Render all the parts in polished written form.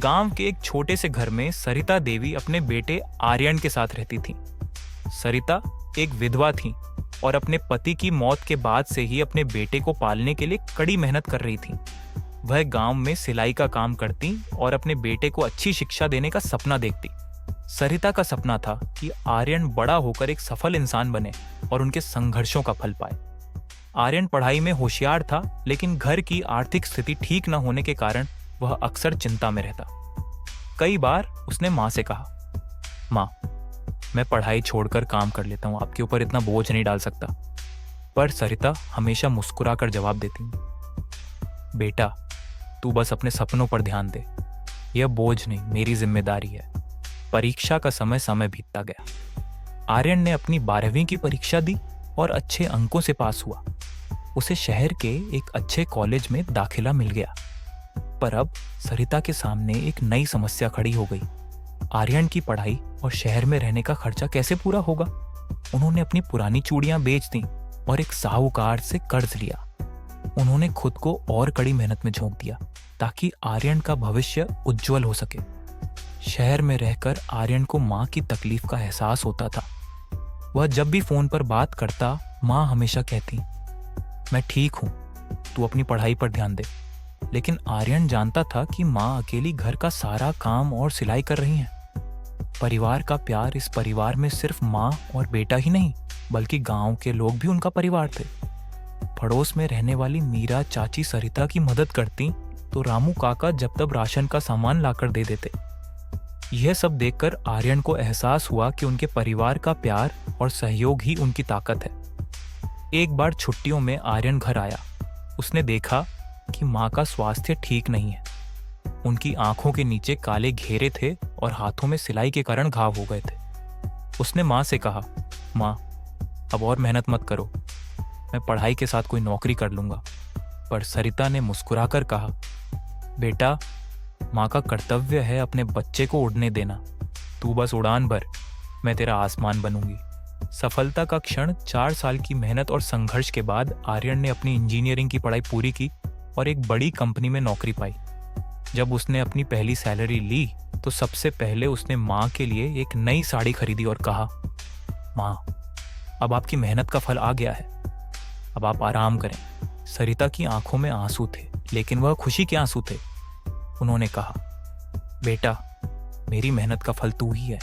गांव के एक छोटे से घर में सरिता देवी अपने बेटे आर्यन के साथ रहती थी। सरिता एक विधवा थी और अपने पति की मौत के बाद से ही अपने बेटे को पालने के लिए कड़ी मेहनत कर रही थी। वह गांव में सिलाई का काम करती और अपने बेटे को अच्छी शिक्षा देने का सपना देखती। सरिता का सपना था कि आर्यन बड़ा होकर एक सफल इंसान बने और उनके संघर्षों का फल पाए। आर्यन पढ़ाई में होशियार था, लेकिन घर की आर्थिक स्थिति ठीक न होने के कारण वह अक्सर चिंता में रहता। कई बार उसने माँ से कहा, माँ, मैं पढ़ाई छोड़कर काम कर लेता हूँ, आपके ऊपर इतना बोझ नहीं डाल सकता। पर सरिता हमेशा मुस्कुराकर जवाब देती, बेटा, तू बस अपने सपनों पर ध्यान दे, यह बोझ नहीं, मेरी जिम्मेदारी है। परीक्षा का समय बीतता गया। आर्यन ने अपनी 12वीं की परीक्षा दी और अच्छे अंकों से पास हुआ। उसे शहर के एक अच्छे कॉलेज में दाखिला मिल गया। पर अब सरिता के सामने एक नई समस्या खड़ी हो गई। आर्यन की पढ़ाई और शहर में रहने का खर्चा कैसे पूरा होगा? उन्होंने अपनी पुरानी चूड़ियां बेच दी और एक साहूकार से कर्ज लिया। उन्होंने खुद को और कड़ी मेहनत में झोंक दिया ताकि आर्यन का भविष्य उज्जवल हो सके। शहर में रहकर आर्यन को माँ की तकलीफ का एहसास होता था। वह जब भी फोन पर बात करता, माँ हमेशा कहती, मैं ठीक हूं, तू अपनी पढ़ाई पर ध्यान दे। लेकिन आर्यन जानता था कि माँ अकेली घर का सारा काम और सिलाई कर रही हैं। परिवार का प्यार, इस परिवार में सिर्फ माँ और बेटा ही नहीं, बल्कि गांव के लोग भी उनका परिवार थे। पड़ोस में रहने वाली मीरा चाची सरिता की मदद करती तो रामू काका जब तब राशन का सामान लाकर दे देते। यह सब देखकर आर्यन को एहसास हुआ कि उनके परिवार का प्यार और सहयोग ही उनकी ताकत है। एक बार छुट्टियों में आर्यन घर आया। उसने देखा कि माँ का स्वास्थ्य ठीक नहीं है। उनकी आंखों के नीचे काले घेरे थे और हाथों में सिलाई के कारण घाव हो गए थे। उसने माँ से कहा, माँ, अब और मेहनत मत करो, मैं पढ़ाई के साथ कोई नौकरी कर लूंगा। पर सरिता ने मुस्कुराकर कहा, बेटा, माँ का कर्तव्य है अपने बच्चे को उड़ने देना। तू बस उड़ान भर, मैं तेरा आसमान बनूंगी। सफलता का क्षण 4 साल की मेहनत और संघर्ष के बाद आर्यन ने अपनी इंजीनियरिंग की पढ़ाई पूरी की और एक बड़ी कंपनी में नौकरी पाई। जब उसने अपनी पहली सैलरी ली तो सबसे पहले उसने माँ के लिए एक नई साड़ी खरीदी और कहा, माँ, अब आपकी मेहनत का फल आ गया है, अब आप आराम करें। सरिता की आंखों में आंसू थे, लेकिन वह खुशी के आंसू थे। उन्होंने कहा, बेटा, मेरी मेहनत का फल तू ही है,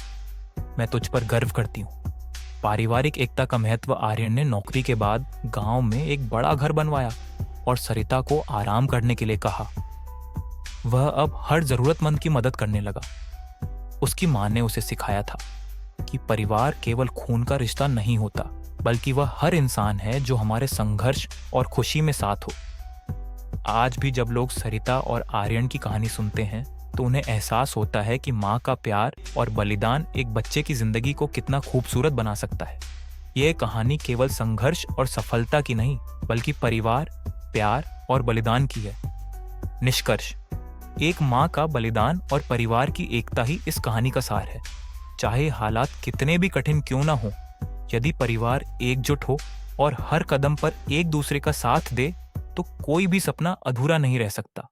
मैं तुझ पर गर्व करती हूँ। पारिवारिक एकता का महत्व आर्यन ने नौकरी के बाद गांव में एक बड़ा घर बनवाया और सरिता को आराम करने के लिए कहा। वह अब हर जरूरतमंद की मदद करने लगा। उसकी माँ ने उसे सिखाया था कि परिवार केवल खून का रिश्ता नहीं होता, बल्कि वह हर इंसान है जो हमारे संघर्ष और खुशी में साथ हो। आज भी जब लोग सरिता और आर्यन की कहानी सुनते हैं तो उन्हें एहसास होता है कि माँ का प्यार और बलिदान एक बच्चे की जिंदगी को कितना खूबसूरत बना सकता है। यह कहानी केवल संघर्ष और सफलता की नहीं, बल्कि परिवार, प्यार और बलिदान की है। निष्कर्ष, एक माँ का बलिदान और परिवार की एकता ही इस कहानी का सार है। चाहे हालात कितने भी कठिन क्यों ना हो, यदि परिवार एकजुट हो और हर कदम पर एक दूसरे का साथ दे तो कोई भी सपना अधूरा नहीं रह सकता।